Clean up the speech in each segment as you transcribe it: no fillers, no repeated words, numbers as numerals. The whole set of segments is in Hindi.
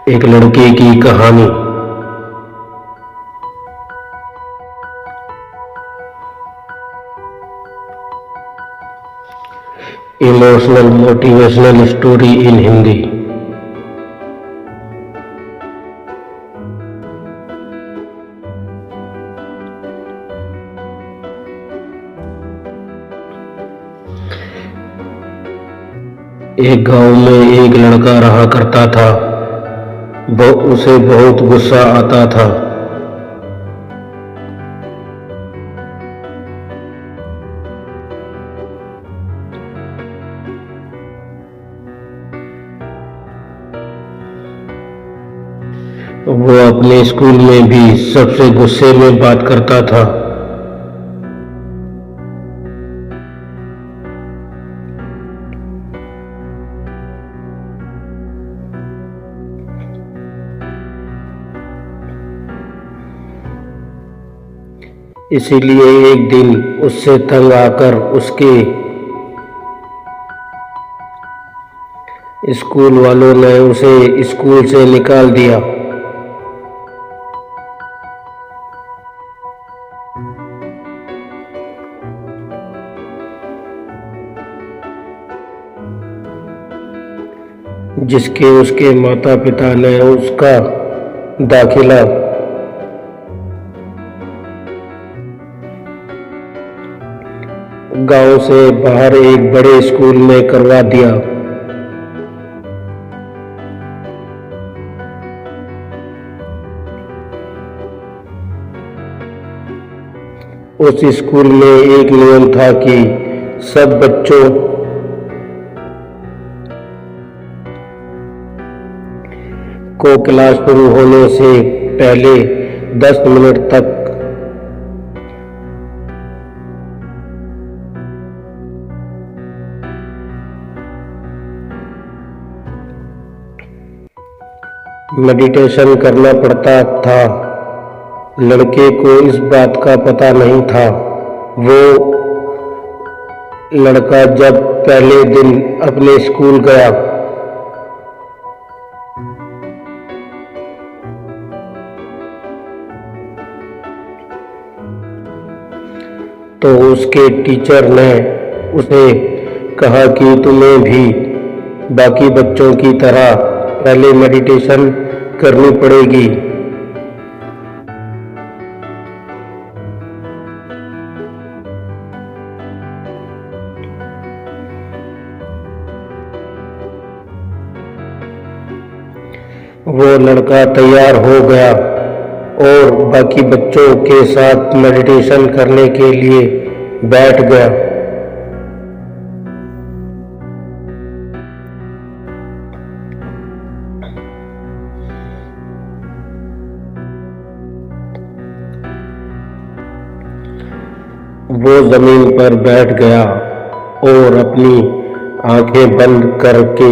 एक लड़के की कहानी। Emotional motivational story in Hindi. एक गांव में एक लड़का रहा करता था। उसे बहुत गुस्सा आता था। वो अपने स्कूल में भी सबसे गुस्से में बात करता था। इसीलिए एक दिन उससे तंग आकर उसके स्कूल वालों ने उसे स्कूल से निकाल दिया। जिसके उसके माता पिता ने उसका दाखिला गांव से बाहर एक बड़े स्कूल में करवा दिया। उस स्कूल में एक नियम था कि सब बच्चों को क्लास शुरू होने से पहले 10 मिनट तक मेडिटेशन करना पड़ता था। लड़के को इस बात का पता नहीं था। वो लड़का जब पहले दिन अपने स्कूल गया तो उसके टीचर ने उसे कहा कि तुम्हें भी बाकी बच्चों की तरह पहले मेडिटेशन करनी पड़ेगी। वो लड़का तैयार हो गया और बाकी बच्चों के साथ मेडिटेशन करने के लिए बैठ गया। वो जमीन पर बैठ गया और अपनी आंखें बंद करके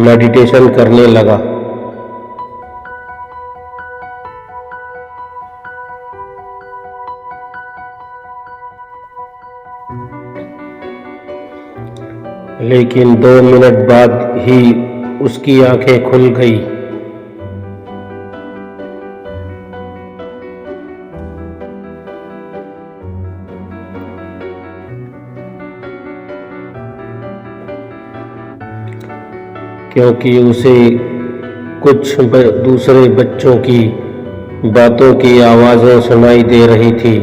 मेडिटेशन करने लगा। लेकिन 2 मिनट बाद ही उसकी आंखें खुल गई। क्योंकि उसे कुछ दूसरे बच्चों की बातों की आवाज़ें सुनाई दे रही थी।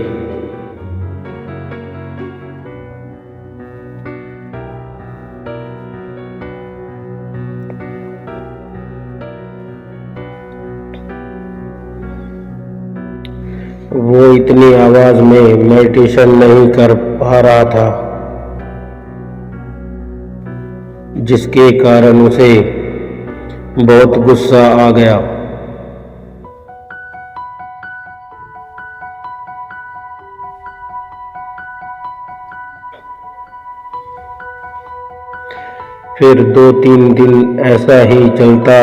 वो इतनी आवाज में मेडिटेशन नहीं कर पा रहा था, जिसके कारण उसे बहुत गुस्सा आ गया। फिर 2-3 दिन ऐसा ही चलता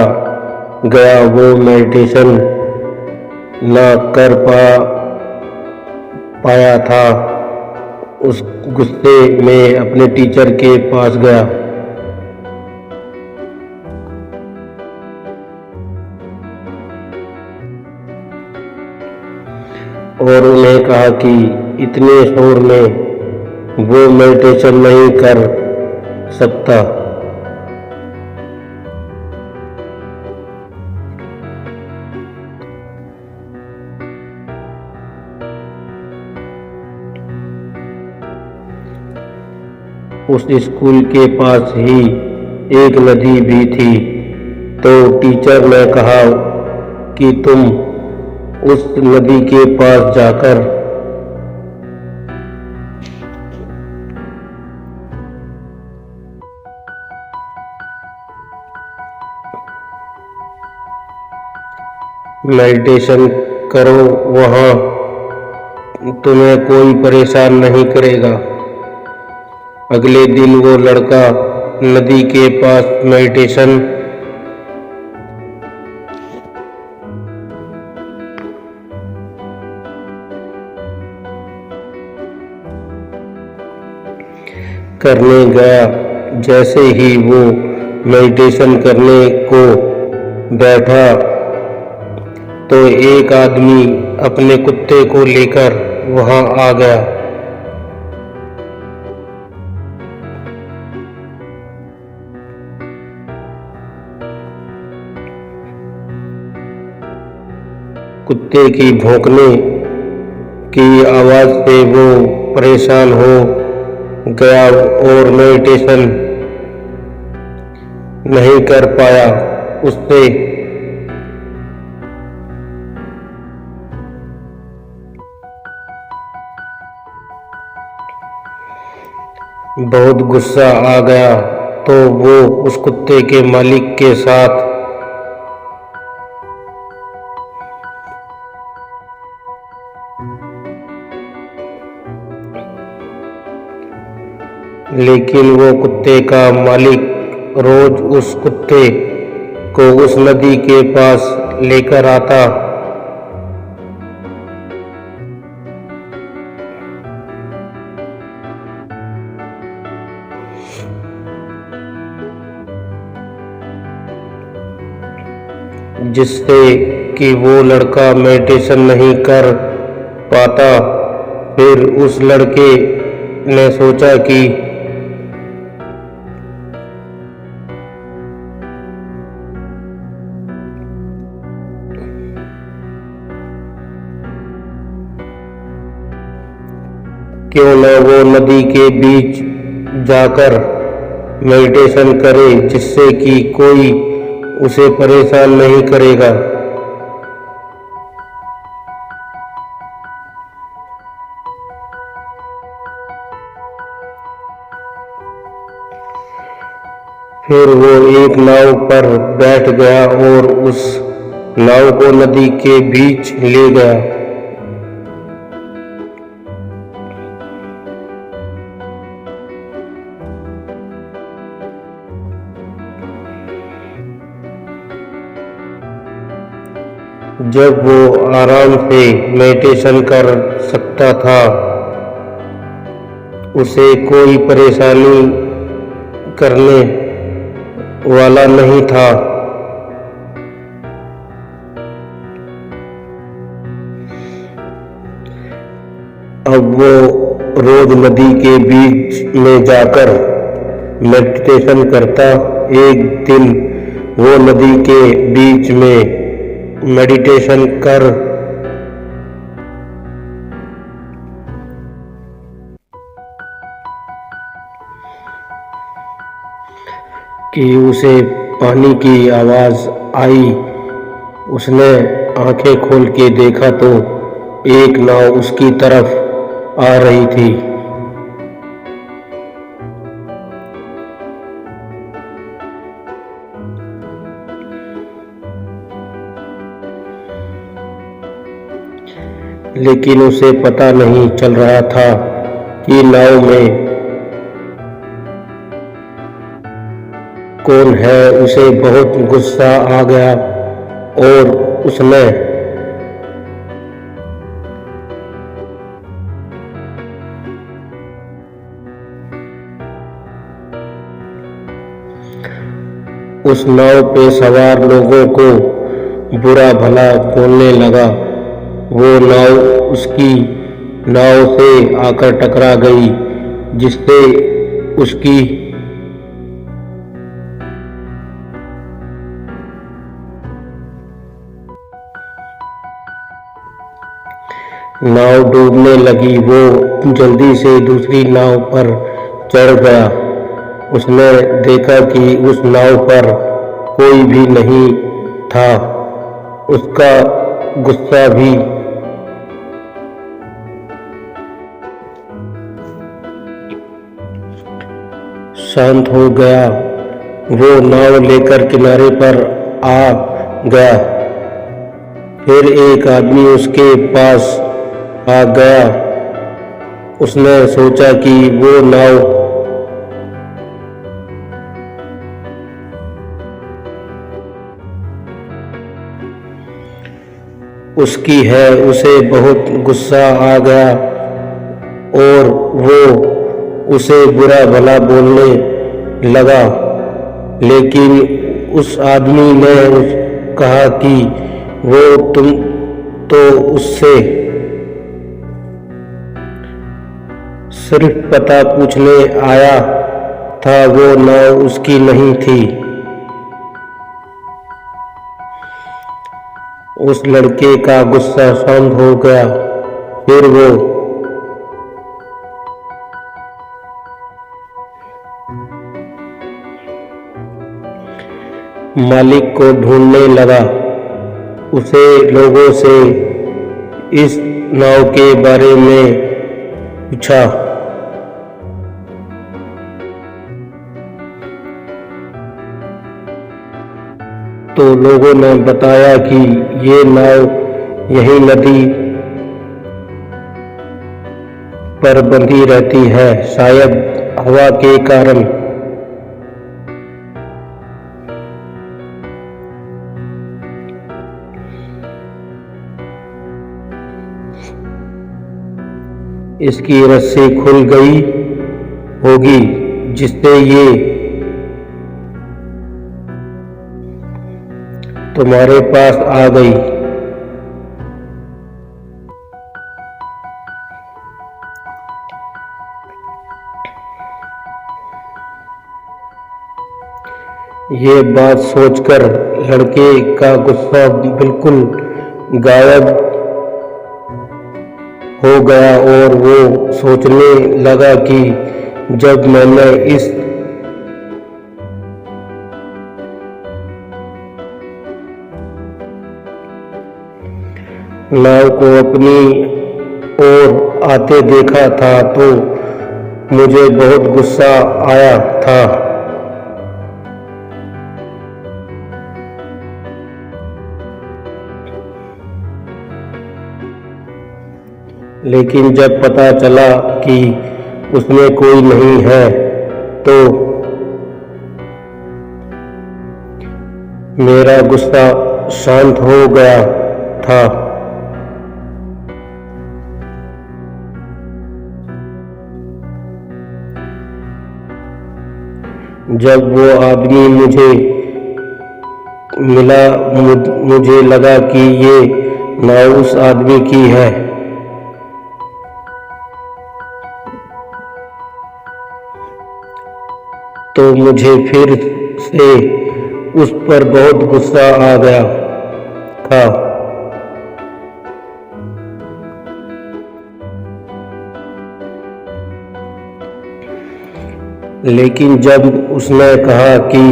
गया। वो मेडिटेशन ना कर पाया था। उस गुस्से में अपने टीचर के पास गया। और उन्हें कहा कि इतने शोर में वो मेडिटेशन नहीं कर सकता। उस स्कूल के पास ही एक नदी भी थी, तो टीचर ने कहा कि तुम उस नदी के पास जाकर मेडिटेशन करो, वहाँ तुम्हें कोई परेशान नहीं करेगा। अगले दिन वो लड़का नदी के पास मेडिटेशन करने गया। जैसे ही वो मेडिटेशन करने को बैठा तो एक आदमी अपने कुत्ते को लेकर वहां आ गया। कुत्ते की भौंकने की आवाज से वो परेशान हो गया और मेडिटेशन नहीं कर पाया। उससे बहुत गुस्सा आ गया, तो वो उस कुत्ते के मालिक के साथ लेकिन वो कुत्ते का मालिक रोज उस कुत्ते को उस नदी के पास लेकर आता। जिससे कि वो लड़का मेडिटेशन नहीं कर पाता। फिर उस लड़के ने सोचा कि क्यों न वो नदी के बीच जाकर मेडिटेशन करे, जिससे कि कोई उसे परेशान नहीं करेगा। फिर वो एक नाव पर बैठ गया और उस नाव को नदी के बीच ले गया। जब वो आराम से मेडिटेशन कर सकता था, उसे कोई परेशानी करने वाला नहीं था। अब वो रोज नदी के बीच में जाकर मेडिटेशन करता। एक दिन वो नदी के बीच में मेडिटेशन कर कि उसे पानी की आवाज आई। उसने आंखें खोल के देखा तो एक नाव उसकी तरफ आ रही थी। लेकिन उसे पता नहीं चल रहा था कि नाव में कौन है। उसे बहुत गुस्सा आ गया और उसने उस नाव पे सवार लोगों को बुरा भला बोलने लगा। वो नाव उसकी नाव से आकर टकरा गई, जिससे उसकी नाव डूबने लगी। वो जल्दी से दूसरी नाव पर चढ़ गया। उसने देखा कि उस नाव पर कोई भी नहीं था। उसका गुस्सा भी शांत हो गया। वो नाव लेकर किनारे पर आ गया। फिर एक आदमी उसके पास आ गया। उसने सोचा कि वो नाव उसकी है। उसे बहुत गुस्सा आ गया और वो उसे बुरा भला बोलने लगा। लेकिन उस आदमी ने कहा कि वो तुम तो उससे सिर्फ पता पूछने आया था, वो नाव उसकी नहीं थी। उस लड़के का गुस्सा शांत हो गया। फिर वो मालिक को ढूंढने लगा। उसे लोगों से इस नाव के बारे में पूछा। तो लोगों ने बताया कि ये नाव यही नदी पर बंधी रहती है, शायद हवा के कारण। इसकी रस्सी खुल गई होगी, जिससे ये तुम्हारे पास आ गई। ये बात सोचकर लड़के का गुस्सा बिल्कुल गायब हो गया और वो सोचने लगा कि जब मैंने इस नाव को अपनी ओर आते देखा था तो मुझे बहुत गुस्सा आया था। लेकिन जब पता चला कि उसमें कोई नहीं है तो मेरा गुस्सा शांत हो गया था। जब वो आदमी मुझे मिला, मुझे लगा कि ये नाव उस आदमी की है। तो मुझे फिर से उस पर बहुत गुस्सा आ गया था। लेकिन जब उसने कहा कि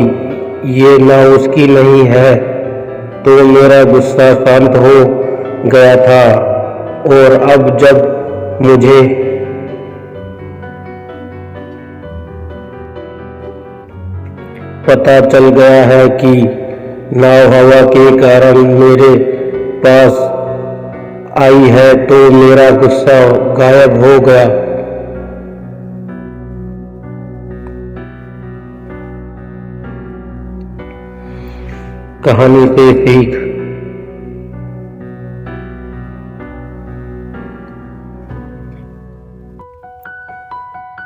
ये नाव उसकी नहीं है तो मेरा गुस्सा शांत हो गया था। और अब जब मुझे पता चल गया है कि नाव हवा के कारण मेरे पास आई है तो मेरा गुस्सा गायब हो गया। कहानी से सीख।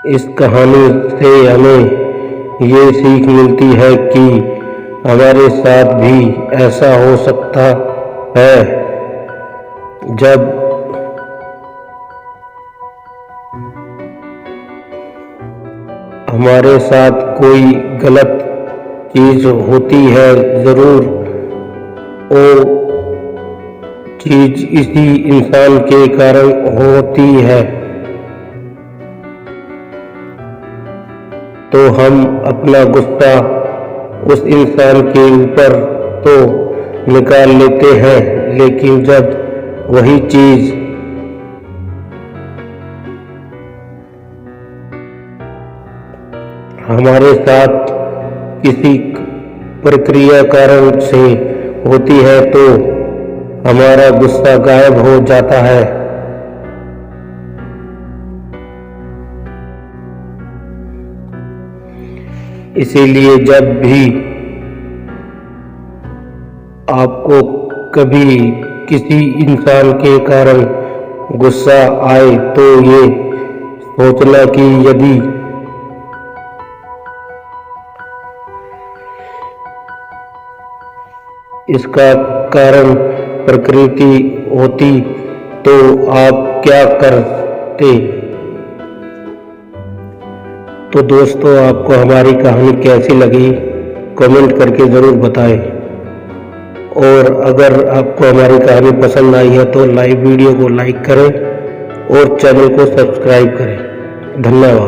इस कहानी से हमें ये सीख मिलती है कि हमारे साथ भी ऐसा हो सकता है। जब हमारे साथ कोई गलत चीज होती है, जरूर वो चीज इसी इंसान के कारण होती है, तो हम अपना गुस्सा उस इंसान के ऊपर तो निकाल लेते हैं, लेकिन जब वही चीज हमारे साथ किसी प्रक्रिया कारण से होती है तो हमारा गुस्सा गायब हो जाता है। इसीलिए जब भी आपको कभी किसी इंसान के कारण गुस्सा आए तो ये सोचना कि यदि इसका कारण प्रकृति होती तो आप क्या करते। तो दोस्तों, आपको हमारी कहानी कैसी लगी कमेंट करके ज़रूर बताएं, और अगर आपको हमारी कहानी पसंद आई है तो वीडियो को लाइक करें और चैनल को सब्सक्राइब करें। धन्यवाद।